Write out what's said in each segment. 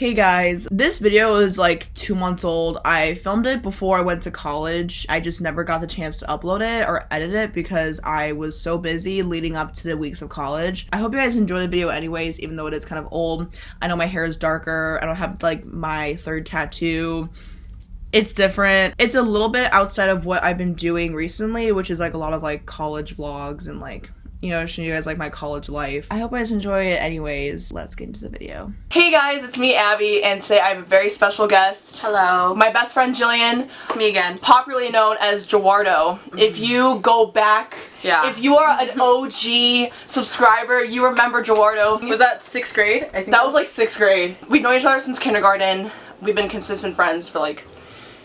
Hey guys, this video is like 2 months old. I filmed it before I went to college. I just never got the chance to upload it or edit it because I was so busy leading up to the weeks of college. I hope you guys enjoy the video anyways, even though it is kind of old. I know my hair is darker. I don't have like my third tattoo. It's different. It's a little bit outside of what I've been doing recently, which is like a lot of like college vlogs and like, you know, showing you guys like my college life. I hope you guys enjoy it anyways. Let's get into the video. Hey guys, it's me, Abby, and today I have a very special guest. Hello. My best friend, Jillian. It's me again. Popularly known as Jawardo. If you go back, if you are an OG subscriber, you remember Jawardo. Was that 6th grade? I think that was like 6th grade. We've known each other since kindergarten. We've been consistent friends for like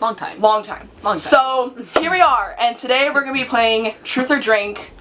long time. So here we are, and today we're gonna be playing Truth or Drink,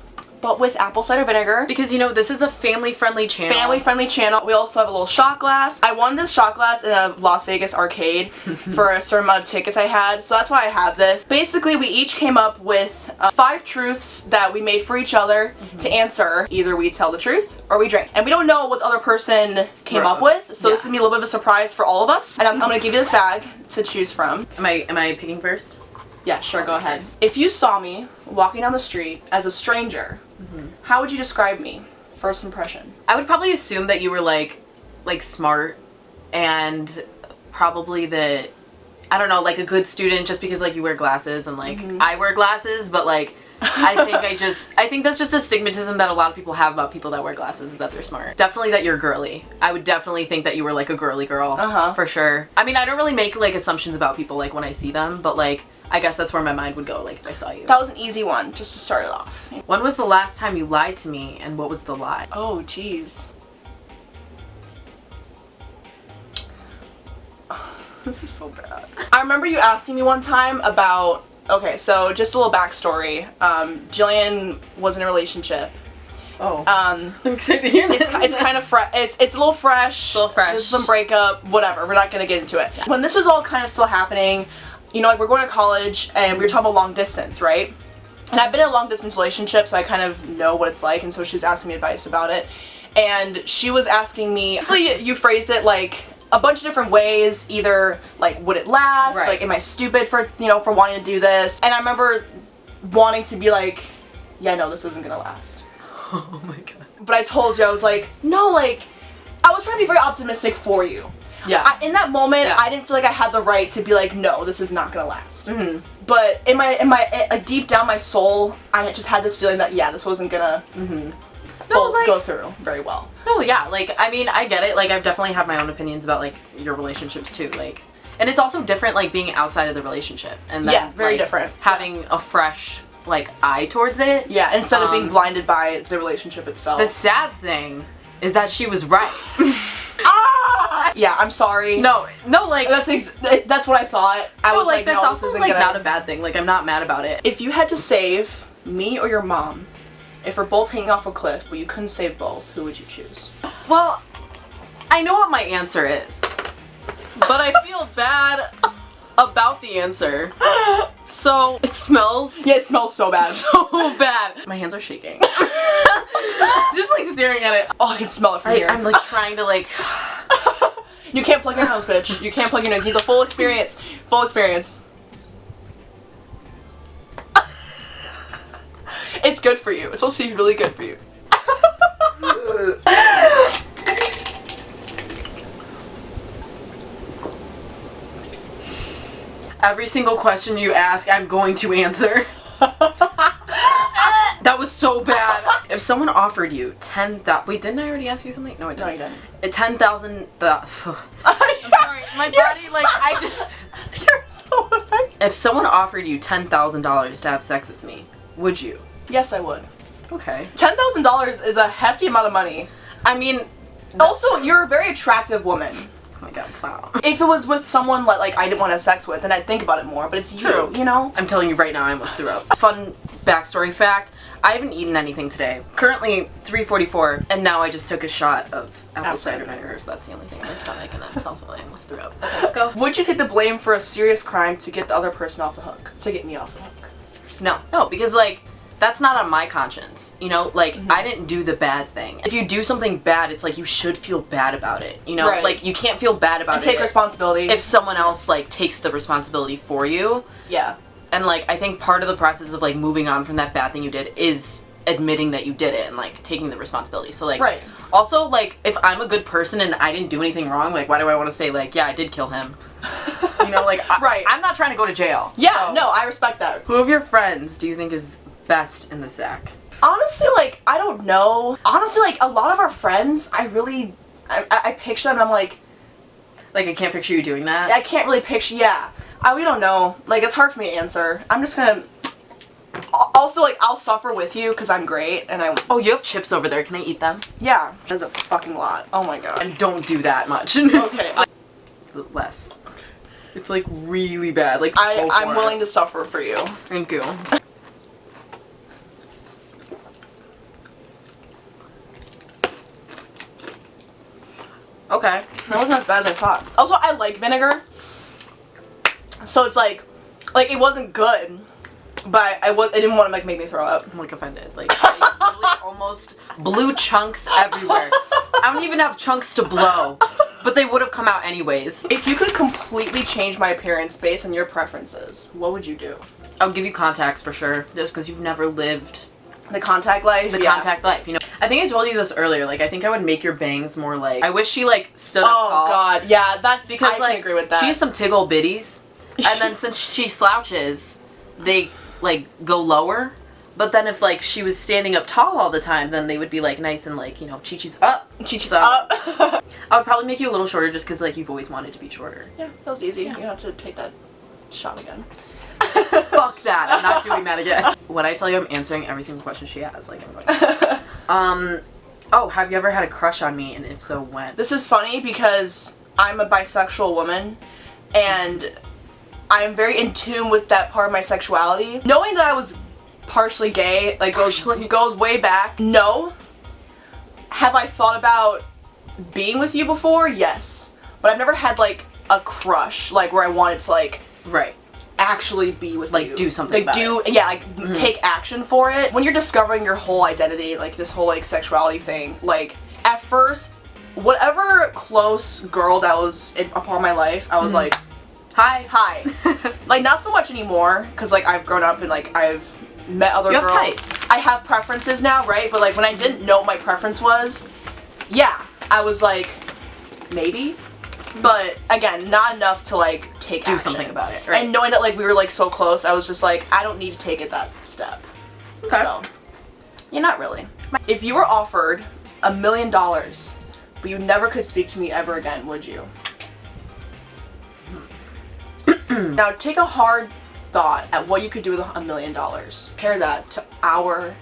but with apple cider vinegar. Because, you know, this is a family-friendly channel. We also have a little shot glass. I won this shot glass in a Las Vegas arcade for a certain amount of tickets I had, so that's why I have this. Basically, we each came up with 5 truths that we made for each other to answer. Either we tell the truth or we drink. And we don't know what the other person came up with, so this is gonna be a little bit of a surprise for all of us. And I'm gonna give you this bag to choose from. Am I picking first? Yeah, sure, go ahead. If you saw me walking down the street as a stranger, how would you describe me? First impression. I would probably assume that you were like smart and probably that, I don't know, like a good student just because like you wear glasses and like I wear glasses, but like I think that's just a stigmatism that a lot of people have about people that wear glasses, is that they're smart. Definitely that you're girly. I would definitely think that you were like a girly girl. For sure. I mean, I don't really make like assumptions about people like when I see them, but like I guess that's where my mind would go like if I saw you. That was an easy one, just to start it off. When was the last time you lied to me, and what was the lie? Oh, jeez. This is so bad. I remember you asking me one time about, okay, so just a little backstory. Jillian was in a relationship. Oh. I'm excited to hear this. It's kind of fresh. It's a little fresh. A little fresh. There's some breakup, whatever. We're not gonna get into it. Yeah. When this was all kind of still happening, you know, like we're going to college and we were talking about long distance, right? And I've been in a long distance relationship, so I kind of know what it's like, and so she was asking me advice about it. And she was asking me, actually you phrased it like a bunch of different ways, either like would it last, like am I stupid for, you know, for wanting to do this? And I remember wanting to be like, yeah, no, this isn't gonna last. Oh my god. But I told you, I was like, no, like, I was trying to be very optimistic for you. Yeah. In that moment, I didn't feel like I had the right to be like, no, this is not gonna last. But in my like deep down my soul, I just had this feeling that yeah, this wasn't gonna go through very well. No, yeah, like I mean, I get it. Like I've definitely had my own opinions about like your relationships too. Like, and it's also different like being outside of the relationship and then very different. Having a fresh like eye towards it. Yeah, instead of being blinded by the relationship itself. The sad thing is that she was right. Yeah, I'm sorry. No, like that's what I thought. I was like, that's no, also like not a bad thing. Like I'm not mad about it. If you had to save me or your mom, if we're both hanging off a cliff, but you couldn't save both, who would you choose? Well, I know what my answer is, but I feel bad about the answer. So it smells. Yeah, it smells so bad. So bad. My hands are shaking. Just like staring at it. Oh, I can smell it from here. I'm like trying to like. You can't plug your nose, bitch. You can't plug your nose. You need the full experience. Full experience. It's good for you. It's supposed to be really good for you. Every single question you ask, I'm going to answer. That was so bad. If someone offered you 10,000, wait, didn't I already ask you something? No, I didn't. No, you didn't. 10,000. I'm sorry, my body, like, I just. You're so affected. If someone offered you $10,000 to have sex with me, would you? Yes, I would. Okay. $10,000 is a hefty amount of money. I mean, also, you're a very attractive woman. Oh my god, stop. If it was with someone like I didn't want to have sex with, then I'd think about it more, but it's true, you know? I'm telling you right now, I almost threw up. Fun backstory fact, I haven't eaten anything today. Currently 3:44, and now I just took a shot of apple cider vinegar, so that's the only thing in my stomach, and that's also why I almost threw up. Okay, go. Would you take the blame for a serious crime to get the other person off the hook? To get me off the hook? No, because like, that's not on my conscience, you know? Like, I didn't do the bad thing. If you do something bad, it's like you should feel bad about it, you know? Right. Like, you can't feel bad about and take responsibility. if someone else, like, takes the responsibility for you. Yeah. And, like, I think part of the process of, like, moving on from that bad thing you did is admitting that you did it and, like, taking the responsibility. So, like, right. Also, like, if I'm a good person and I didn't do anything wrong, like, why do I want to say, like, yeah, I did kill him? You know, like, right. I'm not trying to go to jail. Yeah, so. no, I respect that. Who of your friends do you think is best in the sack? Honestly, like, I don't know. Honestly, like, a lot of our friends, I picture them and I'm like... Like, I can't picture you doing that? I can't really picture, yeah. We don't know. Like, it's hard for me to answer. I'm just gonna... Also, like, I'll suffer with you because I'm great and I... Oh, you have chips over there. Can I eat them? Yeah. There's a fucking lot. Oh my god. And don't do that much. Okay. Less. Okay. It's, like, really bad. Like, I'm willing to suffer for you. Thank you. Okay. That wasn't as bad as I thought. Also, I like vinegar. So it's like it wasn't good, but I didn't want to make me throw up. I'm like offended. Like I really almost blew chunks everywhere. I don't even have chunks to blow, but they would have come out anyways. If you could completely change my appearance based on your preferences, what would you do? I would give you contacts for sure, just because you've never lived the contact life. Contact life, you know. I think I told you this earlier. Like, I think I would make your bangs more like. I wish she like stood up tall. Oh god, yeah, that's because I like can agree with that. She has some tiggle bitties, and then since she slouches, they like go lower. But then if like she was standing up tall all the time, then they would be like nice and like, you know, chi-chi's up. Chi-chi's up. I would probably make you a little shorter just because like you've always wanted to be shorter. Yeah, that was easy. Yeah. You don't have to take that shot again. Fuck that. I'm not doing that again. When I tell you I'm answering every single question she has, like I'm going. Oh, have you ever had a crush on me, and if so, when? This is funny because I'm a bisexual woman and I'm very in tune with that part of my sexuality. Knowing that I was partially gay, like goes way back. No. Have I thought about being with you before? Yes. But I've never had like a crush, like where I wanted to like actually be with like you. Do something like about it. Yeah, like take action for it. When you're discovering your whole identity, like this whole like sexuality thing, like at first whatever close girl that was a part of my life, I was like hi. Like not so much anymore because like I've grown up and like I've met other girls. You have types. I have preferences now, right? But like when I didn't know what my preference was, yeah, I was like maybe. But again, not enough to like do action. Something about it, right? And knowing that like we were like so close, I was just like, I don't need to take it that step. Okay. So, yeah, not really. If you were offered $1 million, but you never could speak to me ever again, would you? Now take a hard thought at what you could do with $1 million. Compare that to our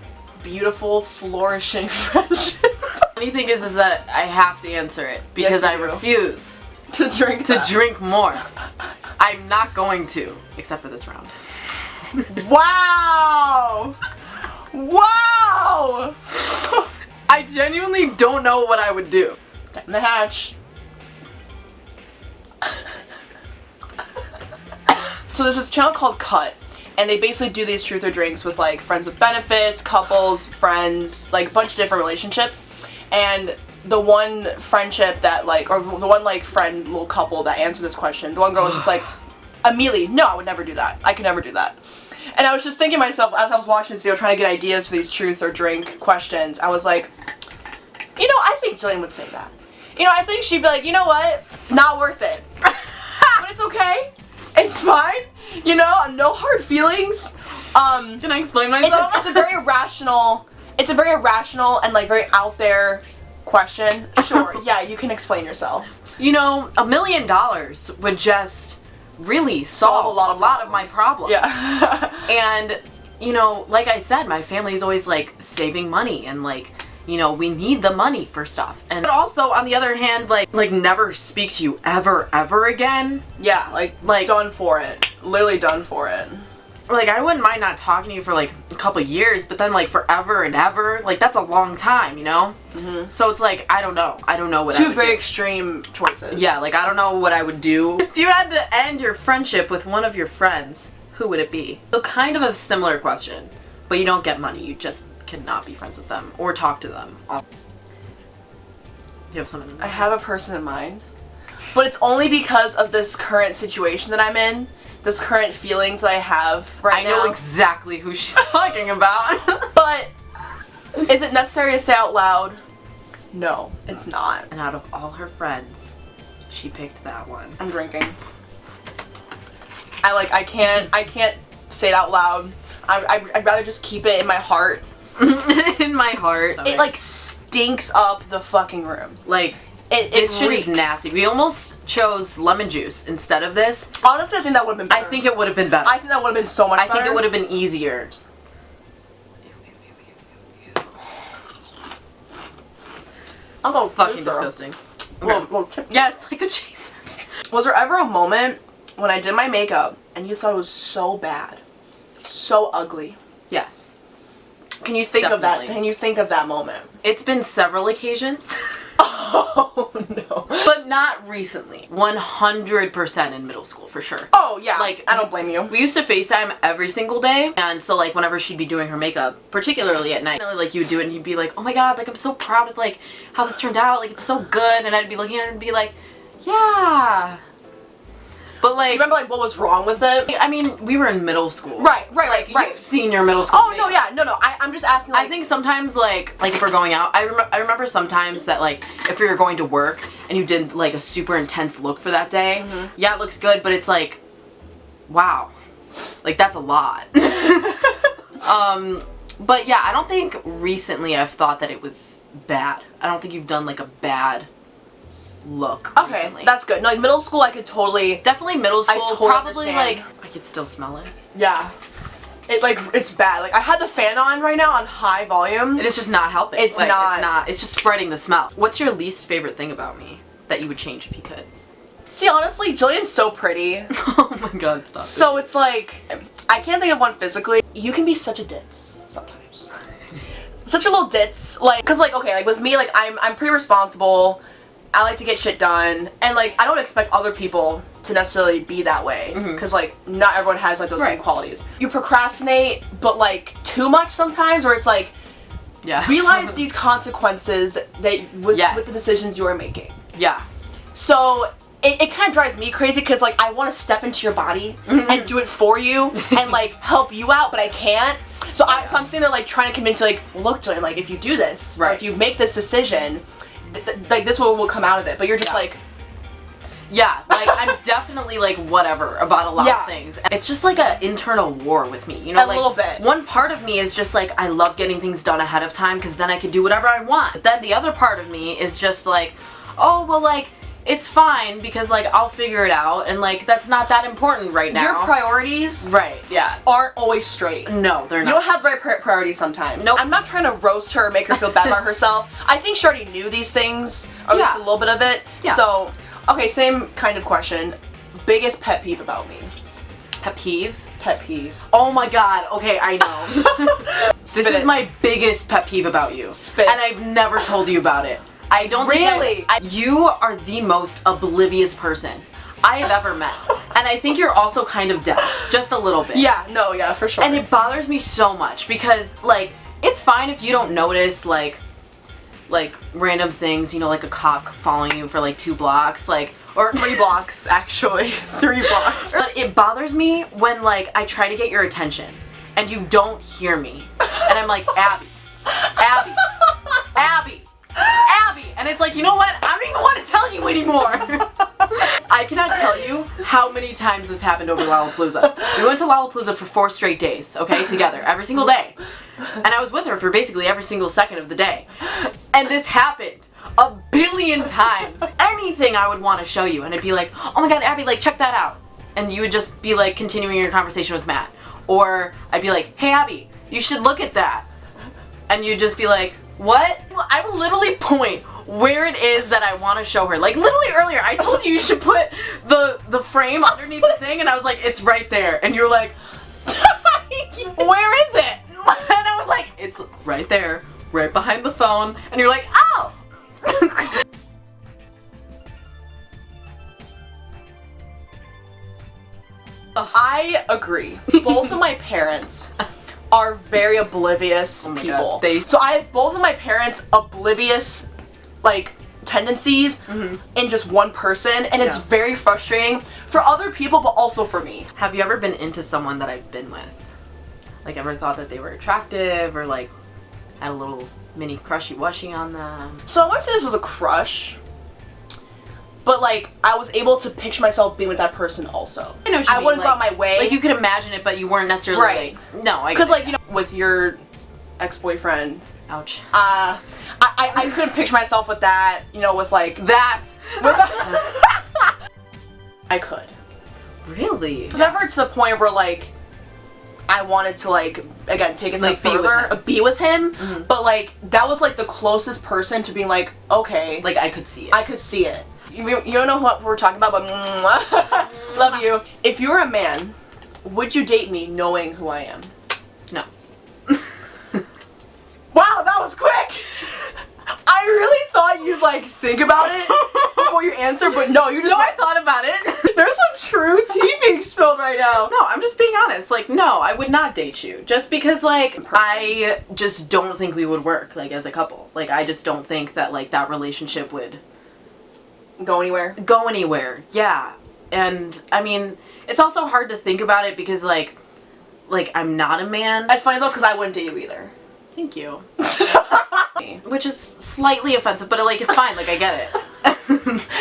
beautiful, flourishing friendship. The funny thing is that I have to answer it because I refuse to drink more. I'm not going to, except for this round. Wow! Wow! I genuinely don't know what I would do. Tighten the hatch. So there's this channel called Cut, and they basically do these truth or drinks with like friends with benefits, couples, friends, like a bunch of different relationships. And the one friendship that like, or the one like friend, little couple that answered this question, the one girl was just like, immediately, no, I would never do that. I could never do that. And I was just thinking to myself, as I was watching this video, trying to get ideas for these truth or drink questions, I was like, you know, I think Jillian would say that. You know, I think she'd be like, you know what? Not worth it. But it's okay. It's fine. You know, no hard feelings. Can I explain myself? It's a very irrational and like very out there question. Sure, yeah, you can explain yourself. You know, $1 million would just really solve a lot of my problems. Yeah. And, you know, like I said, my family is always like saving money and like, you know, we need the money for stuff. And but also on the other hand, like never speak to you ever again. Yeah, like done for it. Literally done for it. Like I wouldn't mind not talking to you for like a couple years, but then like forever and ever, like that's a long time, you know? So it's like, I don't know what I would do. Two very extreme choices. Yeah, like I don't know what I would do. If you had to end your friendship with one of your friends, who would it be? So kind of a similar question, but you don't get money. You just cannot be friends with them or talk to them. You have someone in mind? I have a person in mind, but it's only because of this current situation that I'm in, this current feelings that I have right now. I know exactly who she's talking about. But is it necessary to say out loud? No, it's not. And out of all her friends, she picked that one. I'm drinking. I can't say it out loud. I'd rather just keep it in my heart. In my heart. It like stinks up the fucking room. Like, this shit is nasty. We almost chose lemon juice instead of this. Honestly, I think that would have been better. I think it would have been better. I think that would have been so much better. I think it would have been easier. I'll go fucking disgusting. Okay. Well, yeah, it's like a chaser. Was there ever a moment when I did my makeup and you thought it was so bad? So ugly? Yes. Can you think Definitely. of that? Can you think of that moment? It's been several occasions. Oh no. But not recently. 100% in middle school, for sure. Oh yeah, Like, I don't blame you. We used to FaceTime every single day, and so like whenever she'd be doing her makeup, particularly at night, like you would do it and you'd be like, oh my god, like I'm so proud of like how this turned out, like it's so good, and I'd be looking at it and be like, yeah. But like, Do you remember like what was wrong with it? I mean, we were in middle school. Right. You've seen your middle school Oh makeup. no, yeah, no. I'm just asking. Like, I think sometimes like if we're going out, I remember sometimes that like if we were going to work and you did like a super intense look for that day, yeah, it looks good, but it's like, wow, like that's a lot. But yeah, I don't think recently I've thought that it was bad. I don't think you've done like a bad look recently. That's good. No, like middle school, I could totally. Definitely middle school. totally Probably understand. like I could still smell it. Yeah. It's bad. Like I had the fan on right now on high volume. It is just not helping. It's not. It's just spreading the smell. What's your least favorite thing about me that you would change if you could? See, honestly, Jillian's so pretty. Oh my god, stop. So it's like, I can't think of one physically. You can be such a ditz sometimes. Such a little ditz. Like, cause like, okay, like with me, like I'm pretty responsible. I like to get shit done, and like I don't expect other people to necessarily be that way, because like not everyone has like those same qualities. You procrastinate, but like too much sometimes, where it's like, Yes. realize these consequences that with the decisions you are making. Yeah. So it kind of drives me crazy because like I want to step into your body and do it for you and like help you out, but I can't. So I'm sitting there like trying to convince you, like, look, Jillian, like if you do this, or if you make this decision, like this will come out of it. But you're just like, yeah, like I'm definitely like whatever about a lot of things. It's just like an internal war with me, you know, a little bit. One part of me is just like I love getting things done ahead of time because then I can do whatever I want. But then the other part of me is just like, oh well, like it's fine because like I'll figure it out and like that's not that important right now. Your priorities, aren't always straight. No, they're not. You don't have the right priorities sometimes. No, I'm not trying to roast her or make her feel bad about herself. I think she already knew these things, or at least a little bit of it. Yeah. So, okay, same kind of question. Biggest pet peeve about me. Pet peeve? Pet peeve. Oh my god, okay, I know. This is my biggest pet peeve about you. Spit. And I've never told you about it. I don't really. You are the most oblivious person I have ever met. And I think you're also kind of deaf. Just a little bit. Yeah, no, yeah, for sure. And it bothers me so much because, like, it's fine if you don't notice, like random things, you know, like a cock following you for, like, 2 blocks, like, or 3 blocks, actually. 3 blocks. But it bothers me when, like, I try to get your attention and you don't hear me. And I'm like, Abby, Abby, Abby, Abby. And it's like, you know what? I don't even want to tell you anymore. I cannot tell you how many times this happened over Lollapalooza. We went to Lollapalooza for 4 straight days, okay, together, every single day. And I was with her for basically every single second of the day. And this happened a billion times. Anything I would want to show you, and I'd be like, oh my god, Abby, like, check that out. And you would just be like continuing your conversation with Matt. Or I'd be like, hey Abby, you should look at that. And you'd just be like, what? Well, I would literally point where it is that I want to show her. Like, literally earlier, I told you should put the frame underneath the thing, and I was like, it's right there. And you're like, where is it? And I was like, it's right there, right behind the phone. And you're like, oh! I agree. Both of my parents are very oblivious Oh my people. God. So I have both of my parents oblivious, like, tendencies in just one person, and it's very frustrating for other people, but also for me. Have you ever been into someone that I've been with? Like, ever thought that they were attractive, or like had a little mini crushy-wushy on them? So I wouldn't say this was a crush, but like I was able to picture myself being with that person also. I know what you mean. wouldn't go out my way. Like, you could imagine it, but you weren't necessarily Right. like, no, I Because like, you know, with your ex-boyfriend, ouch. I couldn't picture myself with that, you know, with like That. I could. Really? It was never to the point where like I wanted to like again take a step Like, be with further, him. be with him, but like that was like the closest person to being like, okay, Like, I could see it. I could see it. You don't know what we're talking about, but love you. If you were a man, would you date me knowing who I am? No. Wow, that was quick! I really thought you'd like think about it before you answer, but no, you just No, I thought about it. There's some true tea being spilled right now. No, I'm just being honest. Like, no, I would not date you. Just because, like, I just don't think we would work, like, as a couple. Like, I just don't think that, like, that relationship would Go anywhere? go anywhere. Yeah. And, I mean, it's also hard to think about it because, like, I'm not a man. That's funny though, because I wouldn't date you either. Thank you. Which is slightly offensive, but, like, it's fine. Like, I get it.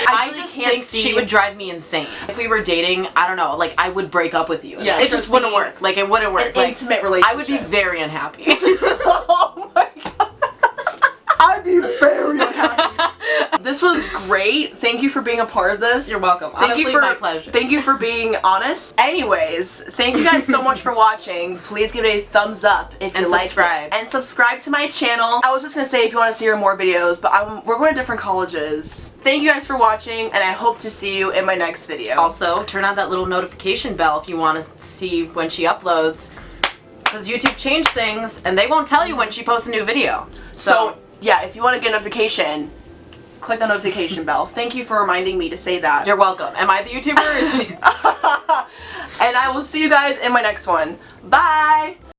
I really just can't think see- she would drive me insane. If we were dating, I don't know, like, I would break up with you. Yeah, it just wouldn't work. Like, it wouldn't work. An Like, intimate relationship. I would be very unhappy. Oh my god. I'd be very unhappy. This was great. Thank you for being a part of this. You're welcome. Thank Honestly, you for, my pleasure. Thank you for being honest. Anyways, thank you guys so much for watching. Please give it a thumbs up if you liked subscribe. it. And subscribe to my channel. I was just going to say if you want to see more videos, but we're going to different colleges. Thank you guys for watching, and I hope to see you in my next video. Also, turn on that little notification bell if you want to see when she uploads. Because YouTube changed things, and they won't tell you when she posts a new video. So yeah, if you want to get a notification, click the notification bell. Thank you for reminding me to say that. You're welcome. Am I the YouTuber or is she? And I will see you guys in my next one. Bye!